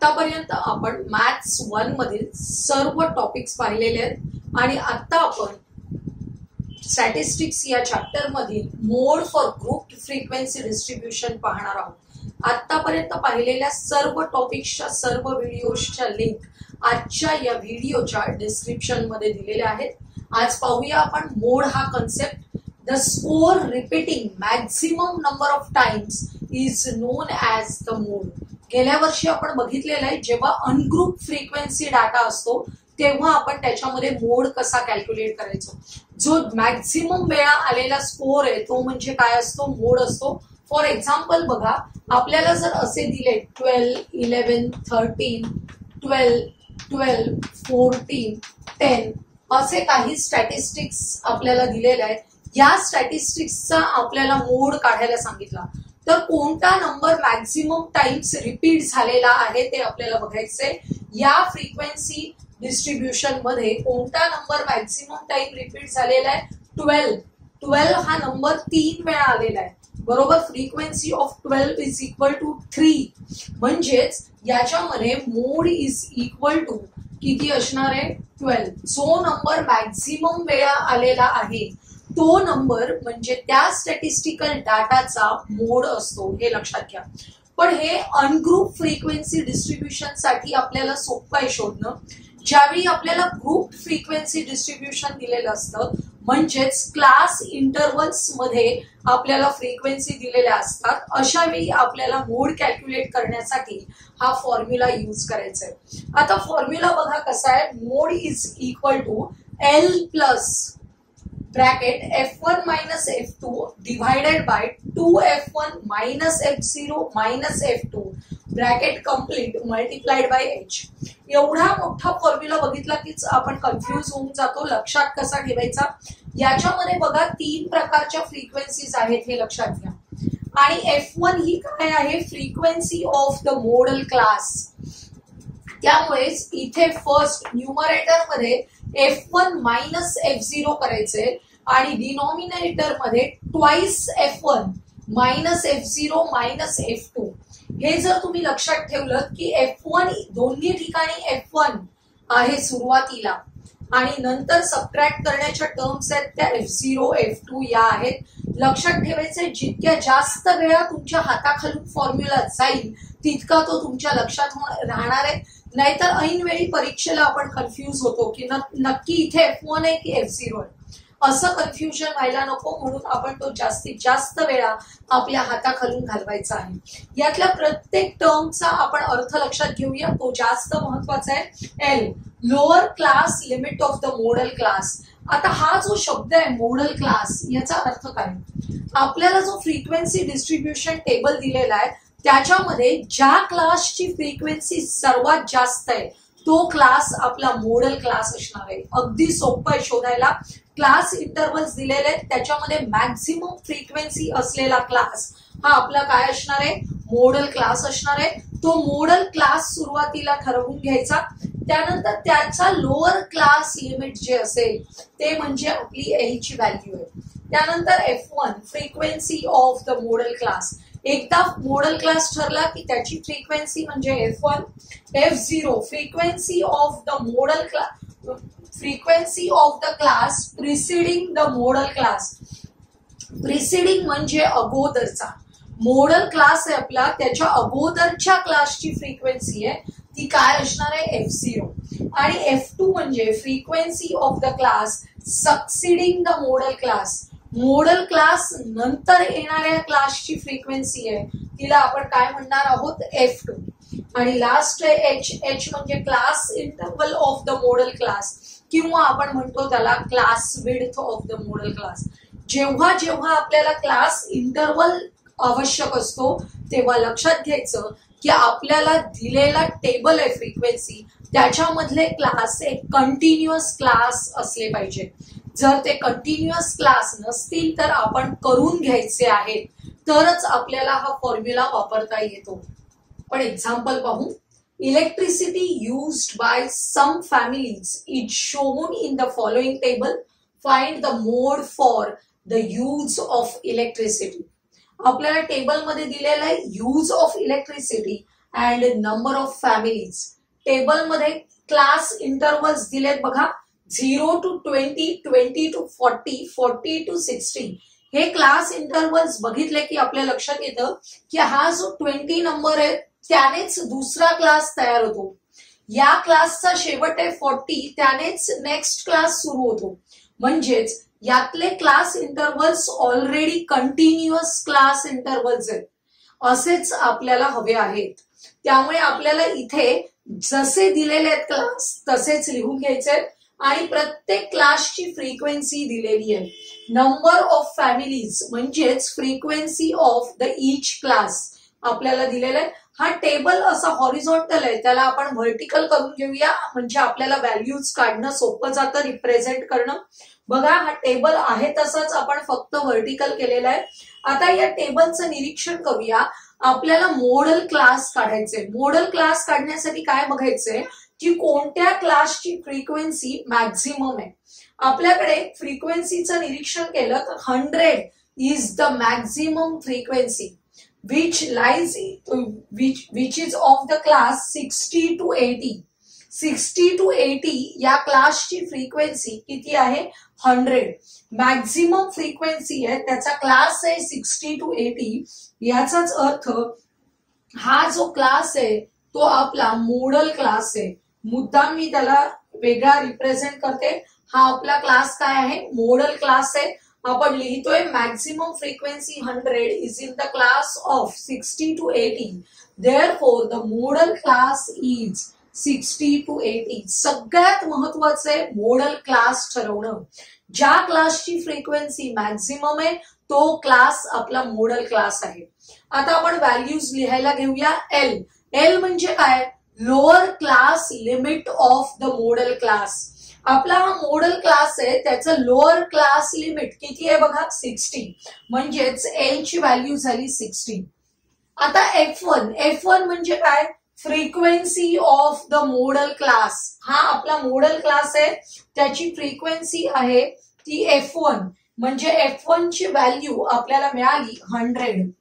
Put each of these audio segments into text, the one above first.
आतापर्यंत आपण मॅथ्स 1 मधील सर्व टॉपिक्स पाहिलेले आहेत आणि आता आपण स्टॅटिस्टिक्स या चॅप्टर मधील मोड फॉर ग्रुप फ्रिक्वेन्सी डिस्ट्रीब्यूशन पाहणार आहोत। आतापर्यंत पाहिलेल्या सर्व टॉपिक्सच्या सर्व व्हिडिओच्या लिंक आजच्या या व्हिडिओच्या डिस्क्रिप्शन मध्ये दिलेल्या आहेत। आज पाहूया आपण मोड हा concept. The score repeating maximum number of times is known as the mode. गेल्या वर्षी आपण बघितलेलं आहे, जेव्हा अनग्रुप फ्रिक्वेन्सी डाटा असतो तेव्हा आपण त्याच्यामध्ये मोड कसा कॅल्क्युलेट करायचो। जो मॅक्सिमम वेळा आलेला स्कोर आहे तो म्हणजे काय असतो, मोड असतो। फॉर एक्झाम्पल बघा, आपल्याला जर असे दिले 12, 11, 13, 12, 12, 14, 10 असे काही स्टॅटिस्टिक्स आपल्याला दिलेले आहेत। या स्टॅटिस्टिक्सचा आपल्याला मोड काढायला सांगितला तर कोणता नंबर मॅक्सिमम टाइम्स रिपीट झालेला आहे ते आपल्याला बघायचंय। या फ्रिक्वेन्सी डिस्ट्रीब्यूशन मध्ये कोणता नंबर मॅक्सिमम टाइम रिपीट झालेला आहे, 12। 12 हा नंबर 3 वेळा आलेला आहे, बरोबर। Frequency of 12 is equal to 3, म्हणजेच याच्यामध्ये मोड इज इक्वल टू किती असणार आहे, 12। जो नंबर मॅक्सिमम वेळा आलेला आहे तो नंबर म्हणजे त्या स्टॅटिस्टिकल डाटाचा मोड असतो, हे लक्षात घ्या। पण हे अनग्रुप फ्रिक्वेन्सी डिस्ट्रीब्यूशन साठी आपल्याला सोपं आहे शोधणं। ज्यावेळी आपल्याला ग्रुप फ्रिक्वेन्सी डिस्ट्रीब्यूशन दिलेलं असतं, म्हणजेच क्लास इंटरव्हल्स मध्ये आपल्याला फ्रिक्वेन्सी दिलेल्या असतात, अशा वेळी आपल्याला मोड कॅल्क्युलेट करण्यासाठी हा फॉर्म्युला यूज करायचा आहे। आता फॉर्म्युला बघा कसा आहे, mode is equal to L plus bracket F1 minus F2 divided by 2F1 minus F0 minus F2 bracket complete multiplied by H। एवढा मोठा फॉर्म्युला बघितला की आपण कन्फ्यूज होऊन जातो। लक्षात कसा ठेवायचा, याच्यामध्ये बघा 3 प्रकारच्या फ्रिक्वेन्सीज आहेत, हे लक्षात घ्या। आणि F1 ही काय आहे, फ्रिक्वेन्सी ऑफ द मोडल क्लास। त्यामुळेच इथे फर्स्ट न्यूमरेटर मध्ये F1 मायनस F0 करायचे आणि डिनॉमिनेटर मध्ये twice F1 minus F0 minus F2। हे जर तुम्ही लक्षात ठेवलं की F1 दोन्ही ठिकाणी F1 आहे सुरुवातीला आणि नंतर सबट्रॅक्ट करण्याच्या टर्म्स आहेत त्या F0 F2 या आहेत। लक्षात ठेवायचे, जितक्या जास्त वेळा तुमच्या हाताखालून फॉर्म्युला जाईल तितका तो तुमच्या लक्षात राहणार आहे। नाहीतर ऐनवेळी परीक्षेला आपण कन्फ्यूज होतो की नक्की इथे F1 आहे की F0 आहे, असं कन्फ्युजन व्हायला नको, म्हणून आपण तो जास्तीत जास्त वेळा आपल्या हाताखालून घालवायचा आहे। यातल्या प्रत्येक टर्मचा आपण अर्थ लक्षात घेऊया, तो जास्त महत्वाचा आहे। L lower class limit of the modal class. आता हा जो शब्द आहे मॉडल क्लास, याचा अर्थ काय, आपल्याला जो फ्रिक्वेन्सी डिस्ट्रीब्यूशन टेबल दिलेला आहे त्याच्यामध्ये ज्या क्लासची फ्रिक्वेन्सी सर्वात जास्त आहे तो क्लास आपला मॉडल क्लास असणार आहे। अगदी सोपं आहे शोधायला। क्लास इंटरव्हल्स दिलेले आहेत, त्याच्यामध्ये मॅक्सिमम फ्रिक्वेन्सी असलेला क्लास हा आपला काय असणार आहे, मॉडल क्लास असणार आहे। तो मॉडल क्लास सुरुवातीला ठरवून घ्यायचा, त्यानंतर त्याचा लोअर क्लास लिमिट जे असेल ते म्हणजे आपली L ची व्हॅल्यू आहे। त्यानंतर F1 frequency of the modal class. एकदा मॉडल क्लास ठरला की त्याची फ्रिक्वेन्सी म्हणजे F1। F0 frequency of the modal class, frequency of the class preceding the modal class. Preceding म्हणजे अगोदरचा, मॉडल क्लास आहे आपला, त्याच्या अगोदरच्या क्लासची फ्रिक्वेन्सी आहे ती काय असणार आहे, F0। आणि F2 म्हणजे frequency of the class succeeding the modal class. Modal class नंतर येणाऱ्या क्लासची फ्रिक्वेन्सी आहे तिला आपण काय म्हणणार आहोत, F2। आणि लास्ट आहे H। H म्हणजे class interval of the modal class, किंवा आपण म्हणतो त्याला class width of the modal class. जेव्हा जेव्हा आपल्याला क्लास इंटरवल आवश्यक असतो तेव्हा लक्षात घ्यायचं की आपल्याला दिलेला टेबल आहे फ्रिक्वेन्सी, त्याच्यामधले क्लास एक कंटिन्युअस क्लास असले पाहिजे। जर ते कंटिन्युअस क्लास नसतील तर आपण करून घ्यायचे आहेत, तरच आपल्याला हा फॉर्म्युला वापरता येतो। पण एक्झाम्पल पाहू, electricity used by some families is shown in the following table, find the mode for the use of electricity. आपल्याला टेबल मध्ये दिलेला आहे use of electricity and number of families. टेबलमध्ये क्लास इंटरवल्स दिलेत बघा, 0 to 20, 20 to 40, 40 to 60. हे class intervals बघितले की आपल्या लक्षात येतं की हा जो 20 नंबर आहे त्यानेच दुसरा क्लास तयार होतो. या क्लासचा शेवट आहे 40, त्यानेच नेक्स्ट क्लास सुरू होतो. म्हणजेच यातले class intervals already continuous class intervals आहेत. असेच आपल्याला हवे आहेत. त्यामुळे आपल्याला इथे जसे दिलेले आहेत क्लास तसेच लिहून घ्यायचे आणि प्रत्येक क्लासची फ्रिक्वेन्सी दिलेली आहे. नंबर ऑफ फॅमिलीज म्हणजेच frequency of the each class आपल्याला दिलेला आहे. हा टेबल असा हॉरिझॉन्टल आहे, त्याला आपण व्हर्टिकल करून घेऊया म्हणजे आपल्याला व्हॅल्यूज काढणं सोपं जातं, रिप्रेझेंट करणं. बघा हा टेबल आहे तसाच आपण फक्त व्हर्टिकल केलेला आहे. आता या टेबलचं निरीक्षण करूया. आपल्याला मॉडेल क्लास काढायचे. मॉडेल क्लास काढण्यासाठी काय बघायचंय की कोणत्या क्लासची फ्रिक्वेन्सी मॅक्झिमम आहे. आपल्याकडे फ्रिक्वेन्सीचं निरीक्षण केलं तर 100 is the maximum frequency which is of the class 60 to 80. 60 to 80 या क्लासची फ्रिक्वेन्सी किती आहे 100. मॅक्झिमम फ्रिक्वेन्सी आहे, त्याचा क्लास आहे 60 to 80. याचाच अर्थ हा जो क्लास आहे तो आपला मॉडेल क्लास आहे. मुद्दाम मी त्याला वेगळा रिप्रेझेंट करते. हा आपला क्लास काय आहे, मॉडेल क्लास आहे. आपण लिहितोय maximum frequency 100 is in the class of 60 to 80. Therefore the model class is 60 to 80. सगळ्यात महत्वाचं आहे मॉडेल क्लास ठरवणं. ज्या क्लासची फ्रिक्वेन्सी मॅक्झिमम आहे तो क्लास आपला मॉडेल क्लास आहे. आता आपण व्हॅल्यूज लिहायला घेऊया. एल. एल म्हणजे काय, lower class limit of the model class. आपला हा मॉडेल क्लास आहे, त्याचं लोअर क्लास लिमिट किती आहे बघा 60. म्हणजेच एल ची व्हॅल्यू झाली 60. आता F1. F1 म्हणजे काय, frequency of the model class. हा आपला मॉडेल क्लास आहे, त्याची फ्रिक्वेन्सी आहे ती F1. म्हणजे F1 ची व्हॅल्यू आपल्याला मिळाली 100.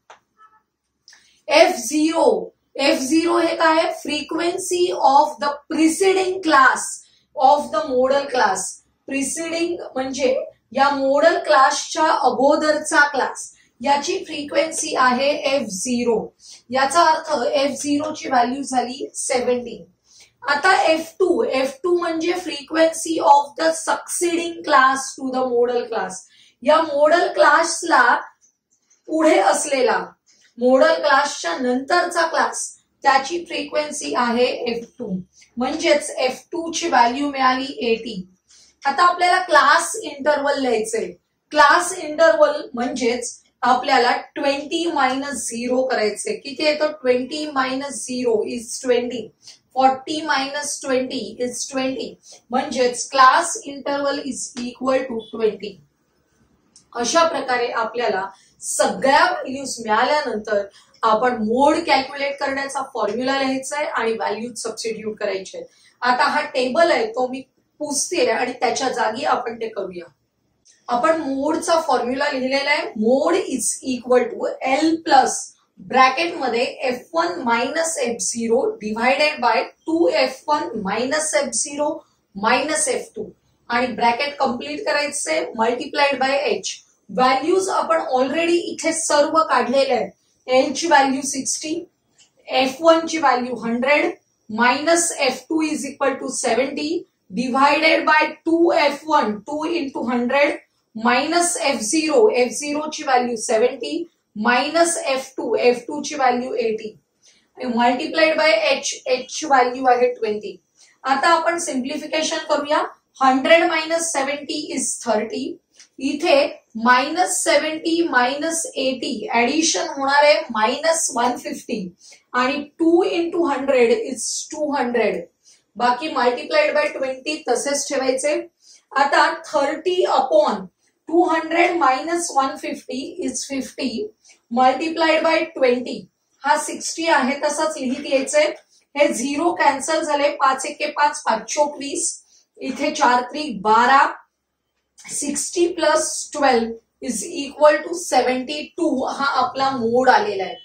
F0. F0 हे काय, frequency of the preceding class of the model class. Preceding म्हणजे या मॉडेल क्लासच्या अगोदरचा क्लास, याची फ्रिक्वेन्सी आहे F0. याचा अर्थ F0 ची व्हॅल्यू झाली 70. आता F2. F2 म्हणजे frequency of the succeeding class to the model class. या मॉडेल क्लासला पुढे असलेला, मॉडेल क्लासच्या नंतरचा क्लास, त्याची फ्रिक्वेन्सी आहे F2. म्हणजेच F2 ची व्हॅल्यू मिळाली 80. आता आपल्याला क्लास इंटरवल लिहायचंय. क्लास इंटरवल म्हणजेच आपल्याला 20 - 0 करायचंय. किती येतो, 20 - 0 इज 20. 40 - 20 इज 20. म्हणजेच class interval is equal to 20. अशा प्रकारे आपल्याला सगळ्या व्हॅल्यूज मिळाल्यानंतर आपण मोड कॅल्क्युलेट करण्याचा फॉर्म्युला लिहायचा आहे आणि व्हॅल्यूज सबस्टिट्यूट करायचे आहेत. आता हा टेबल आहे तो मी पुसते आणि त्याच्या जागी आपण ते करूया. आपण मोडचा फॉर्म्युला लिहिलेला आहे. Mode is equal to L plus bracket मध्ये F1 - F0 divided by 2F1 - F0 - F2 आणि ब्रॅकेट कंप्लीट करायचे मल्टिप्लाइड बाय H. व्हॅल्यूज आपण ऑलरेडी इथे सर्व काढलेले आहेत. एल ची व्हॅल्यू 60, F1 ची value 100 minus F2 is equal to 70 divided by 2F1 2 into 100 minus F0, F0 ची व्हॅल्यू 70 मायनस F2 ची व्हॅल्यू 80 मल्टिप्लाइड बाय H ची व्हॅल्यू आहे 20. आता आपण सिम्प्लिफिकेशन करूया. 100 - 70 इज 30. इथे -70 - 80 ऍडिशन होणार आहे -150 आणि 2 into 100 इज 200. बाकी मल्टिप्लाइड बाय 20 तसेच ठेवायचे. आता 30 अपॉन 200 - 150 इज 50 मल्टिप्लाइड बाय 20 हा 60 आहे तसाच लिहित यायचंय. हे 0 कॅन्सल झाले. 5 × 1 = 5, 5 × 4 = 20. इथे 4 × 3 = 12. 60 + 12 इज इक्वल टू 72. हा आपला मोड आलेला आहे.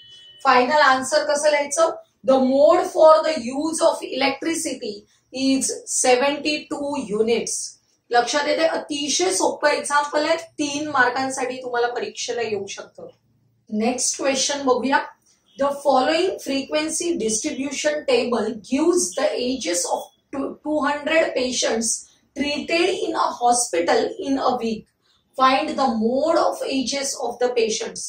फायनल आन्सर कसं लिहायचं, The mode for the use of electricity is 72 units. लक्षात येते, अतिशय सोपं एक्झाम्पल आहे, 3 मार्कांसाठी तुम्हाला परीक्षेला येऊ शकतं. नेक्स्ट क्वेश्चन बघूया. The following frequency distribution table gives the ages of 200 patients treated in a hospital in a week. Find the mode of ages of the patients.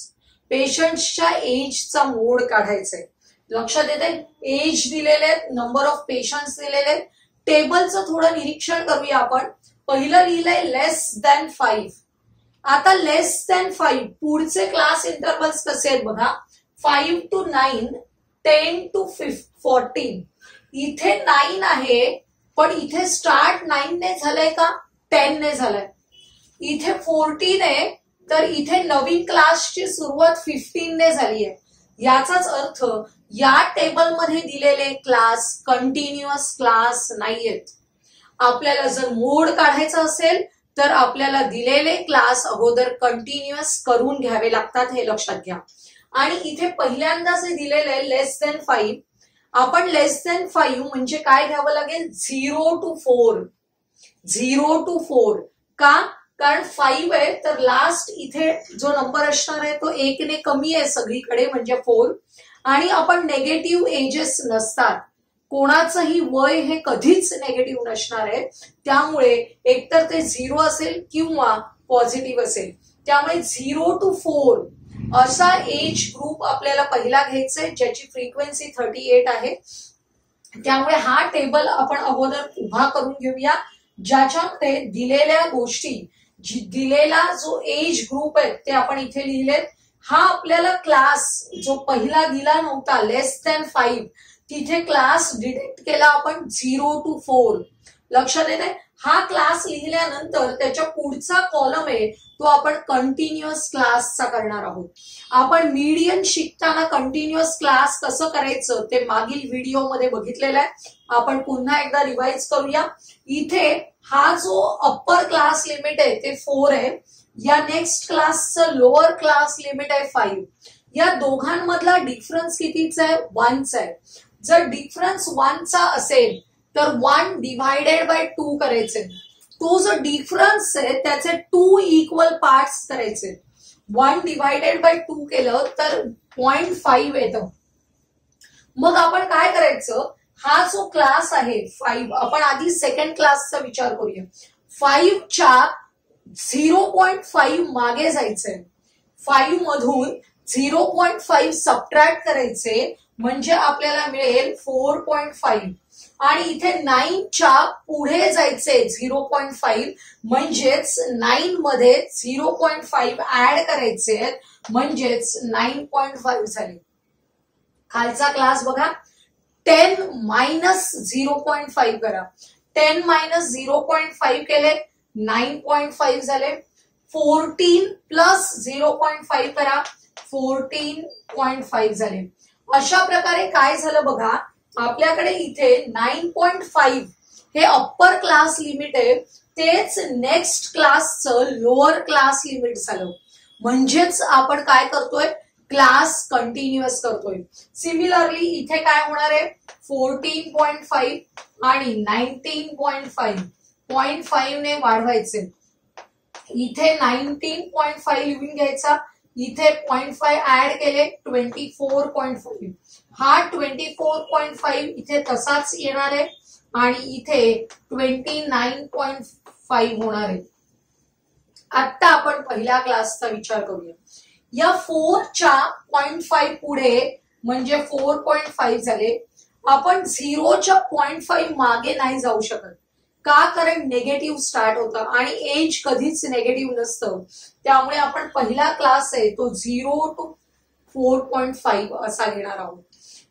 पेशंट्सच्या एजचा मोड काढायचा आहे. लक्षात येते, एज दिलेले आहेत, नंबर ऑफ पेशंट्स दिलेले आहेत. टेबलचं थोडं निरीक्षण करूया आपण. पहिलं लिहिलंय लेस दॅन 5. आता लेस दॅन 5 पुढचे क्लास इंटरवल्स कसे आहेत बघा. 5 to 9, 10 to 14. इथे 9 आहे, पण इथे स्टार्ट 9 ने झालंय का 10 ने झालंय. इथे 14 आहे, तर इथे नवीन क्लासची सुरुवात 15 ने झाली आहे. याचाच अर्थ या टेबलमध्ये दिलेले क्लास कंटिन्युअस क्लास नाहीयेत. आपल्याला जर मोड काढायचा असेल तर आपल्याला दिलेले क्लास अगोदर कंटिन्युअस करून घ्यावे लागतात, हे लक्षात घ्या. आणि इथे पहिल्यांदा जे दिलेलं आहे लेस दॅन 5, आपण लेस दॅन 5 म्हणजे काय घ्यावं लागेल, 0 to 4. 0 to 4 का, कारण 5 आहे तर लास्ट इथे जो नंबर असणार आहे तो 1 ने कमी आहे सगळीकडे, म्हणजे 4. आणि आपण नेगेटिव्ह एजेस नसतात, कोणाचंही वय हे कधीच नेगेटिव्ह नसणार आहे. त्यामुळे एकतर ते 0 असेल किंवा पॉझिटिव्ह असेल. त्यामुळे 0 to 4 असा एज ग्रुप आपल्याला पहिला घ्यायचा आहे, ज्याची फ्रिक्वेन्सी 38 आहे. त्यामुळे हा टेबल आपण अगोदर उभा करून घेऊया, ज्याच्यामध्ये दिलेल्या गोष्टी, दिलेला जो एज ग्रुप आहे ते आपण इथे लिहिलेत. हा आपल्याला क्लास जो पहिला दिला नव्हता लेस दॅन 5, तिथे क्लास डिटेक्ट केला आपण 0 to 4. लक्षात येते, हा क्लास लिहिल्यानंतर त्याच्या पुढचा कॉलम आहे तो आपण कंटिन्युअस क्लासचा करणार आहोत. आपण मीडियन शिकताना कंटिन्युअस क्लास कसं करायचं ते मागील व्हिडिओमध्ये बघितलेलं आहे. आपण पुन्हा एकदा रिवाइज करूया. इथे हा जो अप्पर क्लास लिमिट आहे ते 4 आहे. या नेक्स्ट क्लासचं लोअर क्लास लिमिट आहे 5. या दोघांमधला डिफरन्स कितीचा आहे, 1चा आहे. जर डिफरन्स 1चा असेल तर 1 डिवायडेड बाय 2 करायचे. तो जो डिफरन्स आहे त्याचे 2 इक्वल पार्ट्स करायचे. 1 डिवायडेड बाय 2 केलं तर 0.5 येतं. मग आपण काय करायचं, हा जो क्लास आहे 5, आपण आधी सेकंड क्लासचा विचार करूया. 5च्या 0.5 मागे जायचंय. 5 मधून 0.5 सबट्रॅक्ट करायचे, म्हणजे आपल्याला मिळेल 4.5. आणि इथे 9च्या पुढे जायचे 0.5, म्हणजेच 9 मध्ये 0.5 ऍड करायचे, म्हणजेच 9.5 झाले. खालचा क्लास बघा. 10 मायनस 0.5 करा. 10 मायनस 0.5 केले 9.5 झाले. 14 प्लस 0.5 करा 14.5 झाले. अशा प्रकारे काय झालं बघा, आपल्याकडे इथे 9.5 हे अप्पर क्लास लिमिट आहे, तेच नेक्स्ट क्लासचं लोअर क्लास लिमिट झालं. म्हणजेच आपण काय करतोय, क्लास कंटिन्युअस करतोय. सिमिलरली इथे काय होणार आहे, 14.5 आणि 19.5 0.5 ने वाढवायचे. इथे 19.5 लिहून घ्यायचा, इथे 0.5 ऍड केले 24.5. हा 24.5 इथे तसाच येणार आहे आणि इथे 29.5 होणार आहे. आता आपण पहिल्या क्लासचा विचार करूया. या 4च्या 0.5 पुढे म्हणजे 4.5 झाले. आपण 0च्या 0.5 मागे नाही जाऊ शकत का, कारण नेगेटिव्ह स्टार्ट होतं आणि एज कधीच नेगेटिव्ह नसतं. त्यामुळे आपण पहिला क्लास आहे तो 0 to 4.5 असा घेणार आहोत.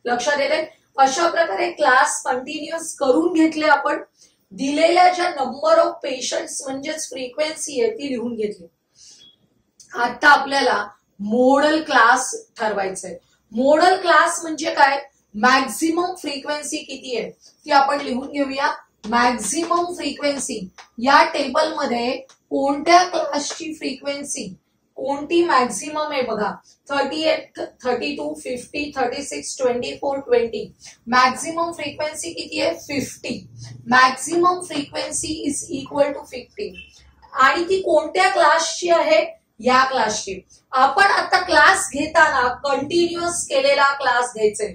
लक्षात येते. अशा प्रकारे क्लास कंटिन्युअस करून घेतले. आपण दिलेल्या ज्या नंबर ऑफ पेशंट्स म्हणजेच फ्रिक्वेन्सी आहे ती लिहून घेतली. आता आपल्याला मोडल क्लास ठरवायचंय. मोडल क्लास म्हणजे काय, मॅक्झिमम फ्रिक्वेन्सी किती आहे ती आपण लिहून घेऊया. मॅक्झिमम फ्रिक्वेन्सी या टेबलमध्ये कोणत्या क्लासची फ्रिक्वेन्सी कोणती मॅक्झिमम आहे बघा. 38, 32, 50, 36, 24, 20. मॅक्झिमम फ्रिक्वेन्सी किती आहे? 50. Maximum frequency is equal to 50. आणि ती कोणत्या क्लासची आहे? या क्लासची. आपण आता क्लास घेताना कंटिन्युअस केलेला क्लास घ्यायचे.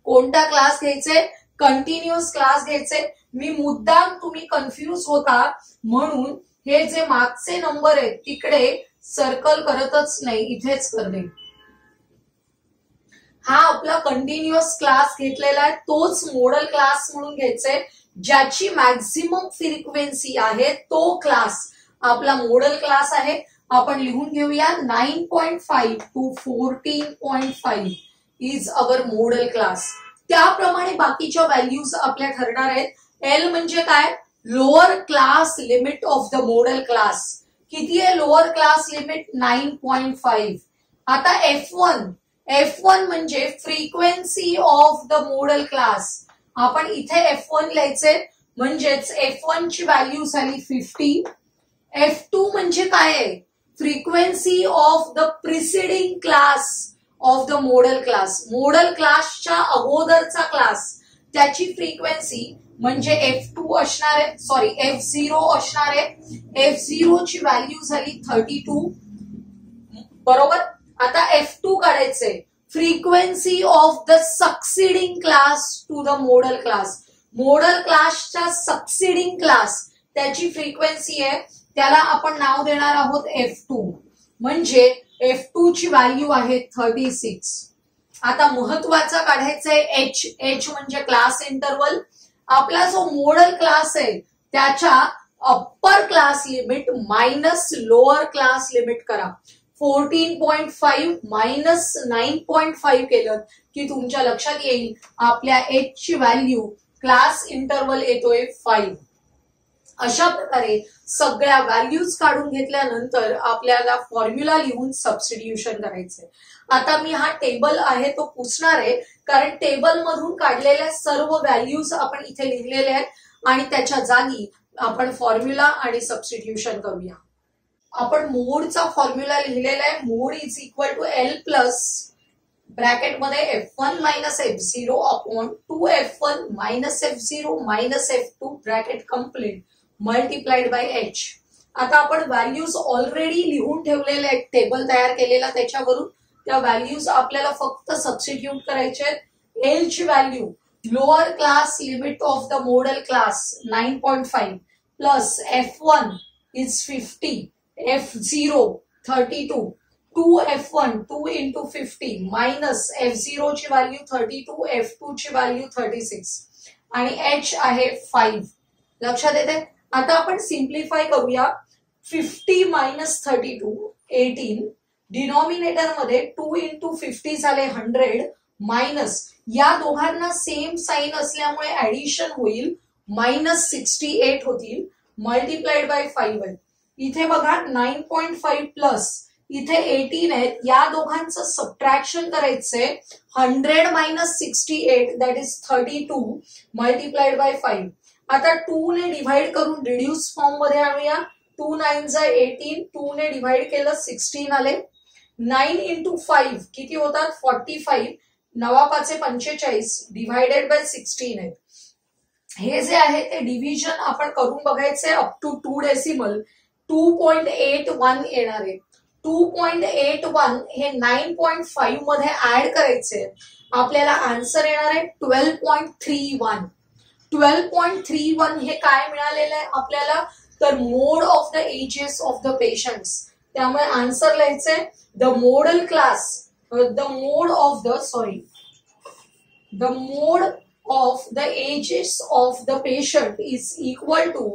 कोणता क्लास घ्यायचे? कंटिन्युअस क्लास घ्यायचे. मी मुद्दाम तुम्ही कन्फ्यूज होता म्हणून हे जे मागचे नंबर आहेत तिकडे सर्कल करतच नाही, इथेच करते. हा आपला कंटिन्युअस क्लास घेतलेला आहे, तोच मॉडेल क्लास म्हणून घ्यायचे. ज्याची मॅक्झिमम फ्रिक्वेन्सी आहे तो क्लास आपला मॉडेल क्लास आहे. आपण लिहून घेऊया 9.5 to 14.5 is our model class. त्याप्रमाणे बाकीच्या व्हॅल्यूज आपल्या ठरणार आहेत. एल म्हणजे काय? Lower class limit of the model class. किती आहे लोअर क्लास लिमिट? 9.5. आता F1 म्हणजे frequency of the model class. आपण इथे F1 लिहायचे, म्हणजेच F1 ची व्हॅल्यू झाली 50. F2 म्हणजे काय आहे? Frequency of the preceding class of the model class. Model क्लासच्या अगोदरचा क्लास त्याची फ्रिक्वेन्सी म्हणजे F2 असणार आहे, सॉरी F0 असणार आहे. F0 ची व्हॅल्यू झाली 32. बरोबर. आता F2 काढायचे. Frequency of the succeeding class to the model class. Model क्लासच्या सक्सिडिंग क्लास त्याची फ्रिक्वेन्सी आहे, त्याला आपण नाव देणार आहोत F2. म्हणजे F2 ची व्हॅल्यू आहे 36. आता महत्वाचा काढायचा आहे H म्हणजे क्लास इंटरवल. आपला जो मॉडेल क्लास आहे त्याच्या upper class limit minus lower class limit करा. 14.5 मायनस 9.5 केलं की तुमच्या लक्षात येईल आपल्या H ची व्हॅल्यू क्लास इंटरवल येतोय 5. अशा प्रकारे सगळ्या व्हॅल्यूज काढून घेतल्यानंतर आपल्याला फॉर्म्युला लिहून सबस्टिट्यूशन करायचंय. आता मी हा टेबल आहे तो पुसणार आहे, कारण टेबल मधून काढलेल्या सर्व व्हॅल्यूज आपण इथे लिहिलेल्या आहेत आणि त्याच्या जागी आपण फॉर्म्युला आणि सबस्टिट्यूशन करूया. आपण मोडचा फॉर्म्युला लिहिलेला आहे. Mode is equal to L plus ब्रॅकेटमध्ये F1 minus F0 upon 2F1 minus F0 minus F2 bracket complete multiplied by H. आता आपण व्हॅल्यूज ऑलरेडी लिहून ठेवलेले आहेत, टेबल तयार केलेला, त्याच्यावरून त्या व्हॅल्यूज आपल्याला फक्त सबस्टिट्यूट करायचे आहेत. L ची value lower class limit of the model class 9.5 plus F1 is 50, F0 32, 2F1 2 into 50 minus F0 ची व्हॅल्यू 32, F2 ची व्हॅल्यू 36 आणि H आहे 5. लक्षात येते? आता आपण सिम्प्लिफाय करूया. 50 मायनस 32 18. डिनॉमिनेटर मध्ये 2 into 50 झाले 100 मायनस या दोघांना सेम साइन असल्यामुळे ऍडिशन होईल, मायनस 68 होतील मल्टिप्लाइड बाय 5 आहे. इथे बघा 9.5 प्लस इथे 18 आहेत, या दोघांचं सबट्रॅक्शन करायचंय. 100 minus 68 that is 32 multiplied by 5. आता 2 ने डिव्हाइड करून रिड्यूस फॉर्म मध्ये आणूया. 2 9 जा 18, 2 ने डिव्हाइड केलं 16 आले. 9 into 5 किती होतात? 45. 9 5 45 डिव्हायडेड बाय 16 आहेत. हे जे आहे ते डिव्हिजन आपण करून बघायचंय अप टू 2 डेसिमल. 2.81 येणार आहे. 2.81 हे 9.5 मध्ये ऍड करायचे, आपल्याला आन्सर येणार आहे 12.31. 12.31 हे काय मिळालेलं आहे आपल्याला? तर mode of the ages of the patients. त्यामुळे आन्सर लिहायचंय the model class, the mode of the ages of the patient is equal to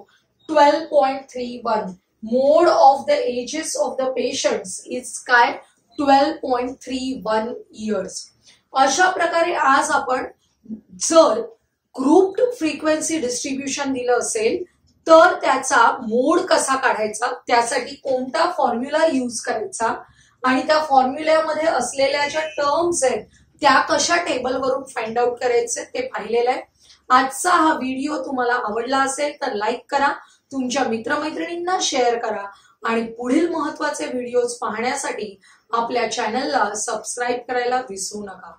12.31. Mode of the ages of the patients is काय? 12.31 इयर्स. अशा प्रकारे आज आपण जर grouped frequency distribution दिलं असेल तर त्याचा मोड कसा काढायचा, त्यासाठी कोणता फॉर्म्युला यूज करायचा आणि त्या फॉर्म्युल्यामध्ये असलेल्या ज्या टर्म्स आहेत त्या कशा टेबलवरून फाइंड आउट करायचे ते पाहिलेलं आहे. आजचा हा व्हिडिओ तुम्हाला आवडला असेल तर लाईक करा, तुमच्या मित्रमैत्रिणींना शेअर करा आणि पुढील महत्त्वाचे व्हिडिओज पाहण्यासाठी आपल्या चॅनलला सबस्क्राईब करायला विसरू नका।